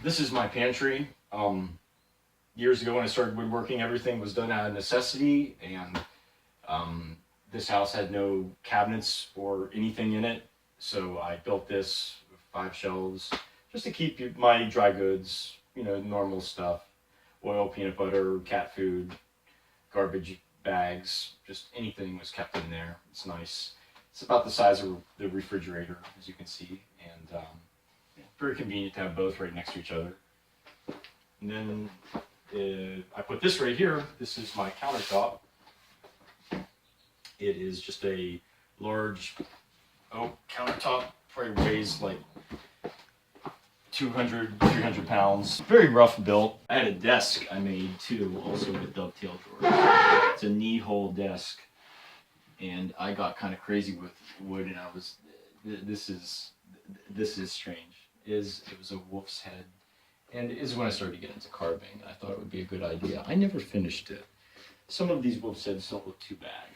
This is my pantry. Years ago when I started woodworking, everything was done out of necessity, and this house had no cabinets or anything in it. So I built this with 5 shelves just to keep my dry goods, normal stuff, oil, peanut butter, cat food, garbage bags, just anything was kept in there. It's nice. It's about the size of the refrigerator, as you can see, and very convenient to have both right next to each other. And then I put this right here. This is my countertop. It is just a large oak countertop, probably weighs like 200, 300 pounds. Very rough built. I had a desk I made too, also with dovetail drawers. It's a knee-hole desk. And I got kind of crazy with wood, and this is strange. It was a wolf's head. And it is when I started to get into carving. I thought it would be a good idea. I never finished it. Some of these wolf's heads don't look too bad.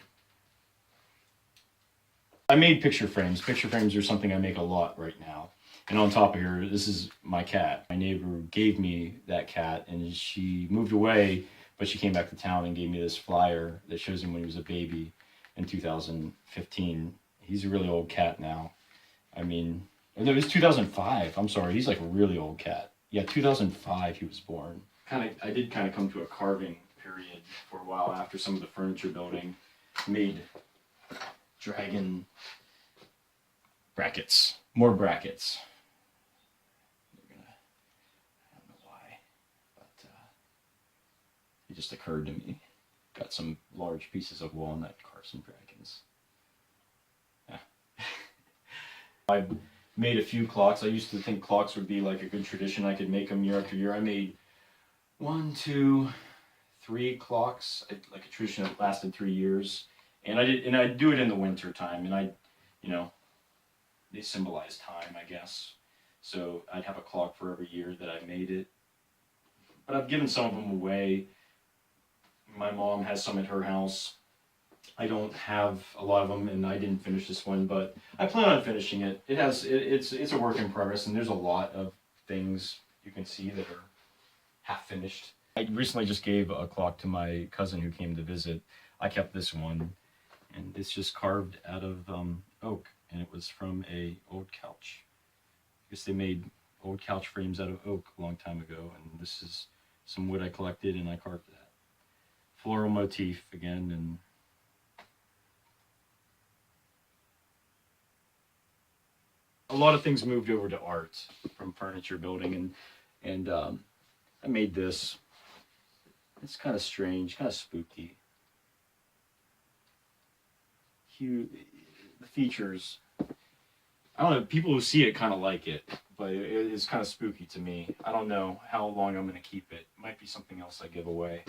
I made picture frames. Picture frames are something I make a lot right now. And on top of here, this is my cat. My neighbor gave me that cat, and she moved away, but she came back to town and gave me this flyer that shows him when he was a baby in 2015. He's a really old cat now. I mean, no, it was 2005. I'm sorry, he's like a really old cat. Yeah, 2005 he was born. I did kind of come to a carving period for a while after some of the furniture building. Made dragon brackets, more brackets. I don't know why, but it just occurred to me. Got some large pieces of walnut, carved some dragons. Yeah. I made a few clocks. I used to think clocks would be like a good tradition. I could make them year after year. I made 1, 2, 3 clocks, like a tradition that lasted 3 years. And I do it in the winter time, and they symbolize time, I guess. So I'd have a clock for every year that I made it. But I've given some of them away. My mom has some at her house. I don't have a lot of them, and I didn't finish this one, but I plan on finishing it. It's a work in progress, and there's a lot of things you can see that are half finished. I recently just gave a clock to my cousin who came to visit. I kept this one, and it's just carved out of oak, and it was from a old couch. I guess they made old couch frames out of oak a long time ago, and this is some wood I collected, and I carved that. Floral motif again, and a lot of things moved over to art from furniture building, and I made this. It's kind of strange, kind of spooky. The features, I don't know, people who see it kind of like it, but it is kind of spooky to me. I don't know how long I'm going to keep it. It might be something else I give away.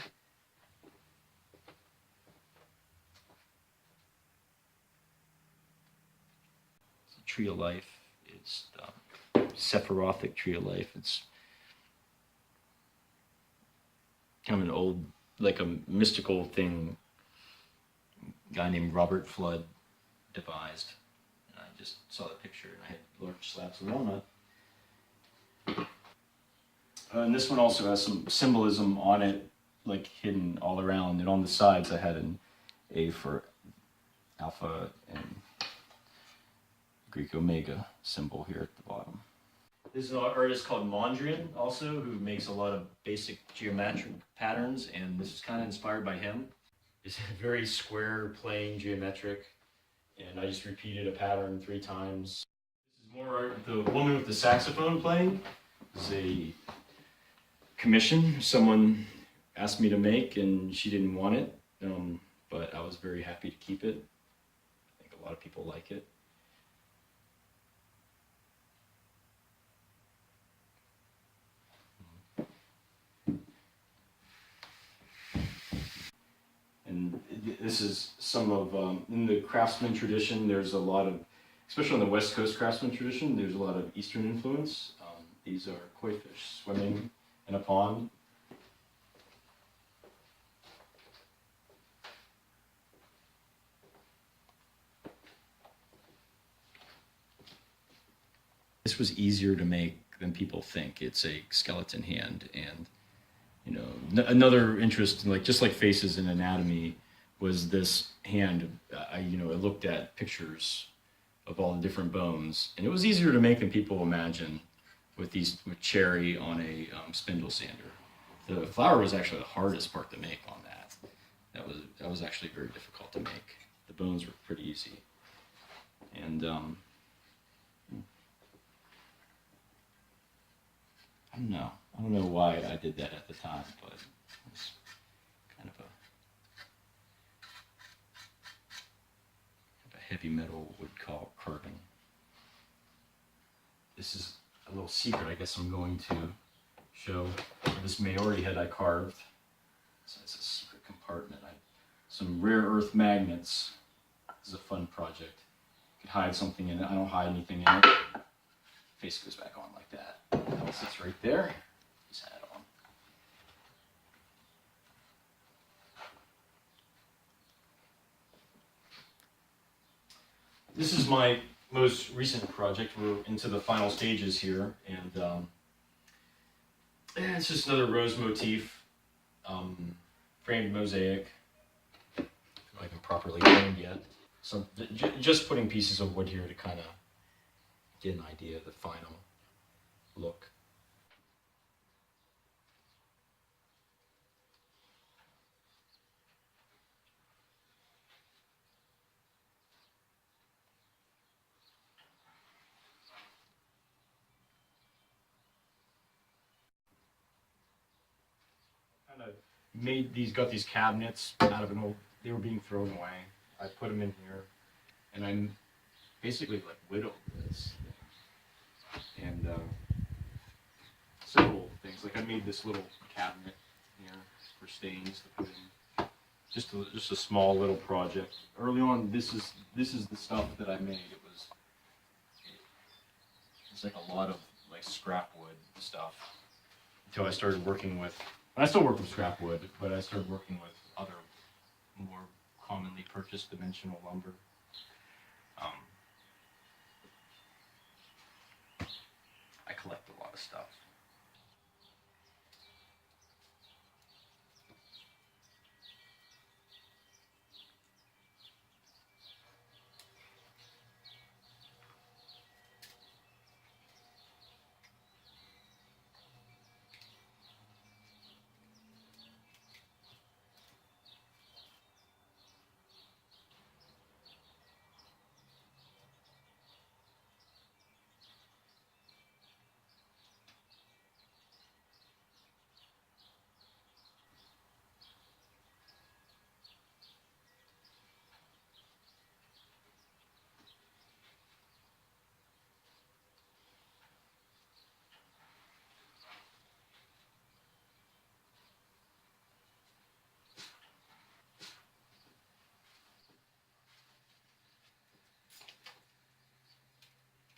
It's a tree of life. It's the Sephirothic tree of life. It's kind of an old, like a mystical thing a guy named Robert Flood devised. And I just saw the picture, and I had large slabs of walnut. And this one also has some symbolism on it, like hidden all around. And on the sides I had an A for Alpha and Greek Omega symbol here at the bottom. This is an artist called Mondrian also, who makes a lot of basic geometric patterns, and this is kind of inspired by him. It's very square, plain, geometric, and I just repeated a pattern 3 times. This is more art. The woman with the saxophone playing is a commission someone asked me to make, and she didn't want it, but I was very happy to keep it. I think a lot of people like it. And this is some of, in the craftsman tradition, there's a lot of, especially in the West Coast craftsman tradition, there's a lot of Eastern influence. These are koi fish swimming in a pond. This was easier to make than people think. It's a skeleton hand, and you know, another interest, like just like faces in anatomy, was this hand. I looked at pictures of all the different bones, and it was easier to make than people imagine with cherry on a spindle sander. The flower was actually the hardest part to make on that. That was actually very difficult to make. The bones were pretty easy, and I don't know why I did that at the time, but it was kind of a heavy metal wood carving. This is a little secret I guess I'm going to show. This Maori head I carved. So it's a secret compartment. Some rare earth magnets. This is a fun project. You can hide something in it. I don't hide anything in it. Face goes back on like that. It sits right there. His hat on. This is my most recent project. We're into the final stages here, and it's just another rose motif, framed mosaic. I haven't properly framed yet. So just putting pieces of wood here to kind of get an idea of the final look. Kind of got these cabinets out of an old, they were being thrown away. I put them in here, and I basically like whittled this. And several things, like I made this little cabinet here for stains to put in. Just a small little project. Early on, this is the stuff that I made. It's like a lot of like scrap wood stuff until I started working with. I still work with scrap wood, but I started working with other more commonly purchased dimensional lumber. I collect a lot of stuff.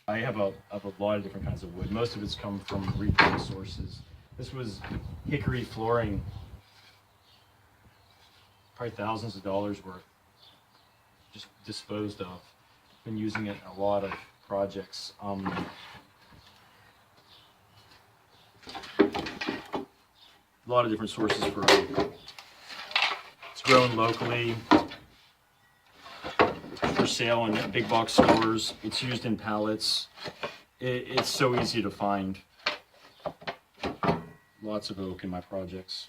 I have a lot of different kinds of wood. Most of it's come from reclaimed sources. This was hickory flooring, probably thousands of dollars worth, just disposed of. Been using it in a lot of projects. A lot of different sources for it. It's grown locally, for sale in big box stores. It's used in pallets. It's so easy to find. Lots of oak in my projects.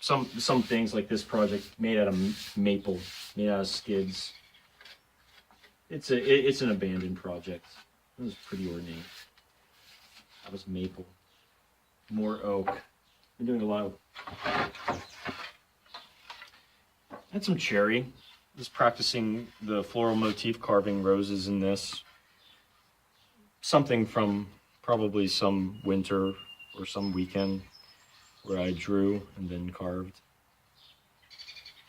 Some things like this project made out of maple, made out of skids. It's an abandoned project. It was pretty ornate. That was maple. More oak. Been doing a lot of. And some cherry. Just practicing the floral motif, carving roses in this. Something from probably some winter or some weekend where I drew and then carved.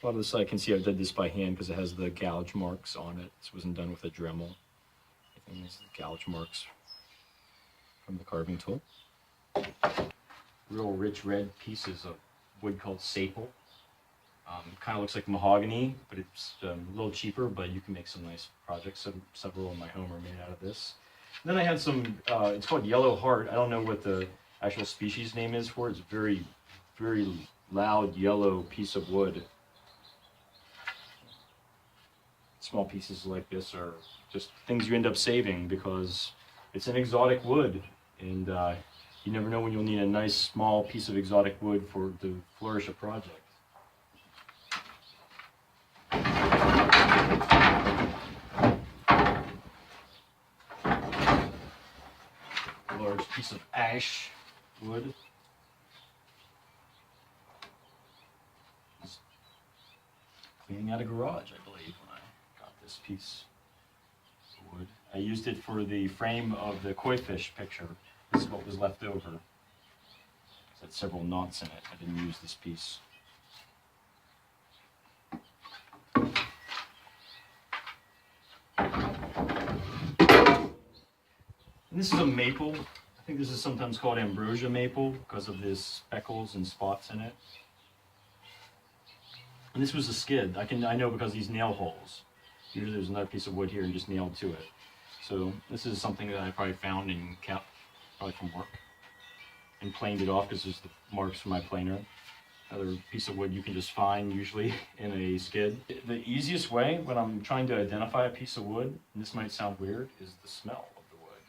A lot of this I can see I did this by hand because it has the gouge marks on it. This wasn't done with a Dremel. I think these are the gouge marks from the carving tool. Real rich red pieces of wood called sapele. Kind of looks like mahogany, but it's a little cheaper, but you can make some nice projects. Several in my home are made out of this. Then I had some, it's called yellow heart. I don't know what the actual species name is for it. It's very, very loud yellow piece of wood. Small pieces like this are just things you end up saving because it's an exotic wood, and you never know when you'll need a nice small piece of exotic wood to flourish a project. A large piece of ash wood. Just cleaning out a garage, I believe, when I got this piece of wood. I used it for the frame of the koi fish picture. This is what was left over. It had several knots in it. I didn't use this piece. And this is a maple. I think this is sometimes called ambrosia maple because of these speckles and spots in it. And this was a skid. I know because these nail holes. Usually there's another piece of wood here and just nailed to it. So this is something that I probably found and kept, probably from work, and planed it off because there's the marks from my planer. Another piece of wood you can just find usually in a skid. The easiest way when I'm trying to identify a piece of wood, and this might sound weird, is the smell of the wood.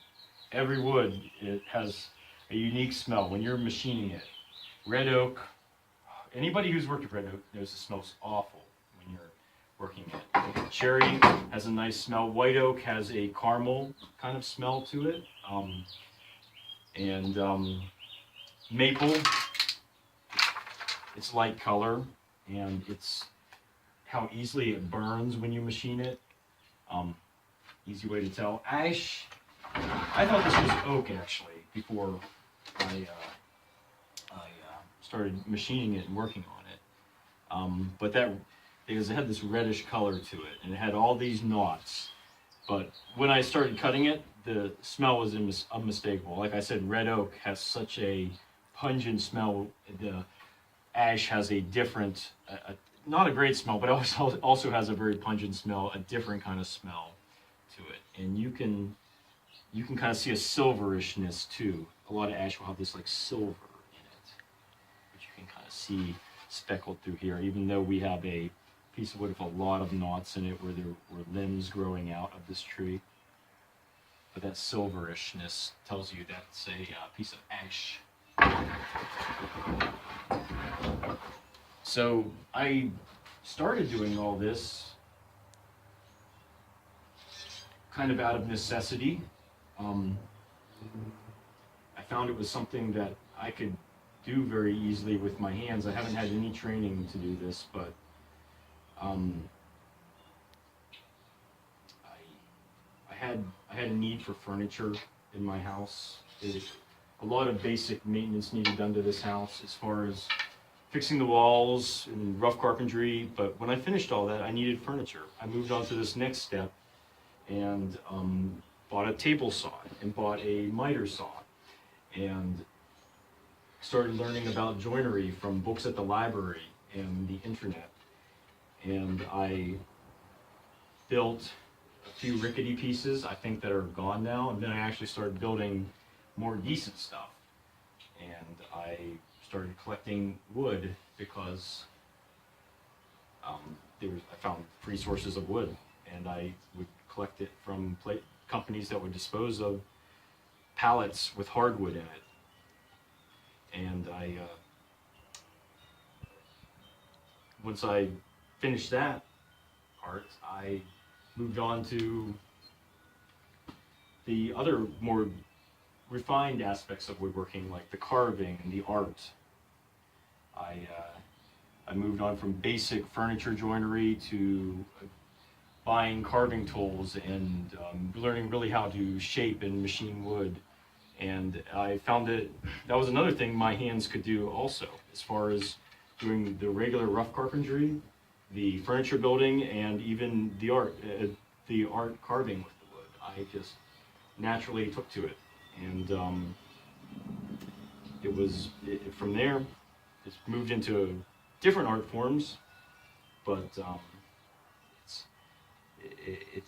Every wood, it has a unique smell when you're machining it. Red oak, anybody who's worked with red oak knows it smells awful when you're working it. Cherry has a nice smell. White oak has a caramel kind of smell to it. Maple, it's light color, and it's how easily it burns when you machine it. Easy way to tell. Ash, I thought this was oak actually before I started machining it and working on it. But that, because it had this reddish color to it, and it had all these knots. But when I started cutting it, the smell was unmistakable. Like I said, red oak has such a pungent smell. The ash has a different, not a great smell, but also has a very pungent smell, a different kind of smell to it. And you can kind of see a silverishness too. A lot of ash will have this like silver in it, which you can kind of see speckled through here, even though we have a piece of wood with a lot of knots in it where there were limbs growing out of this tree. But that silverishness tells you that's a piece of ash. So I started doing all this kind of out of necessity. I found it was something that I could do very easily with my hands. I haven't had any training to do this, but I had a need for furniture in my house. A lot of basic maintenance needed done to this house as far as fixing the walls and rough carpentry, but when I finished all that, I needed furniture. I moved on to this next step and bought a table saw and bought a miter saw and started learning about joinery from books at the library and the internet. And I built a few rickety pieces, I think, that are gone now, and then I actually started building more decent stuff. And I started collecting wood because I found free sources of wood, and I would collect it from companies that would dispose of pallets with hardwood in it. And once I finished that part, I moved on to the other more refined aspects of woodworking, like the carving and the art. I moved on from basic furniture joinery to buying carving tools and learning really how to shape and machine wood. And I found that was another thing my hands could do also, as far as doing the regular rough carpentry, the furniture building, and even the art carving with the wood. I just naturally took to it. And from there, it's moved into different art forms, but it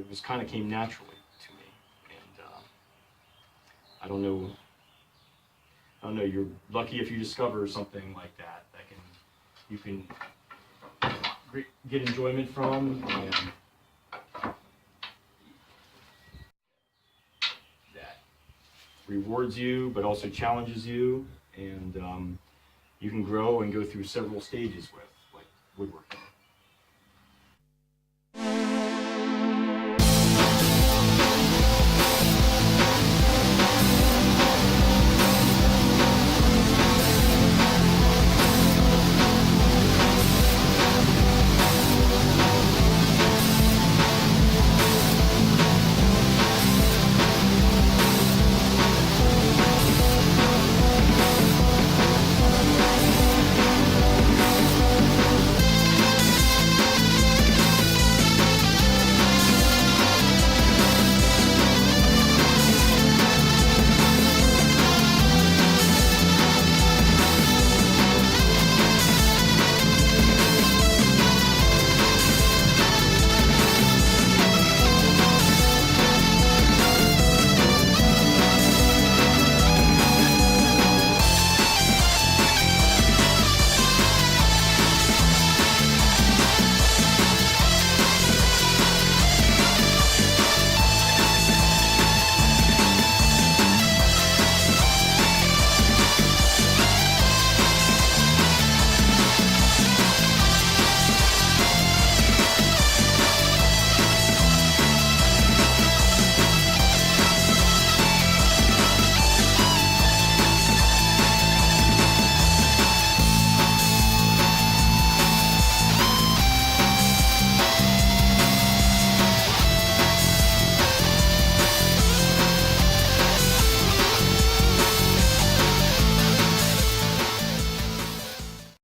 was kind of came naturally to me. And I don't know. You're lucky if you discover something like that you can get enjoyment from, and that rewards you, but also challenges you, and you can grow and go through several stages with, like woodworking.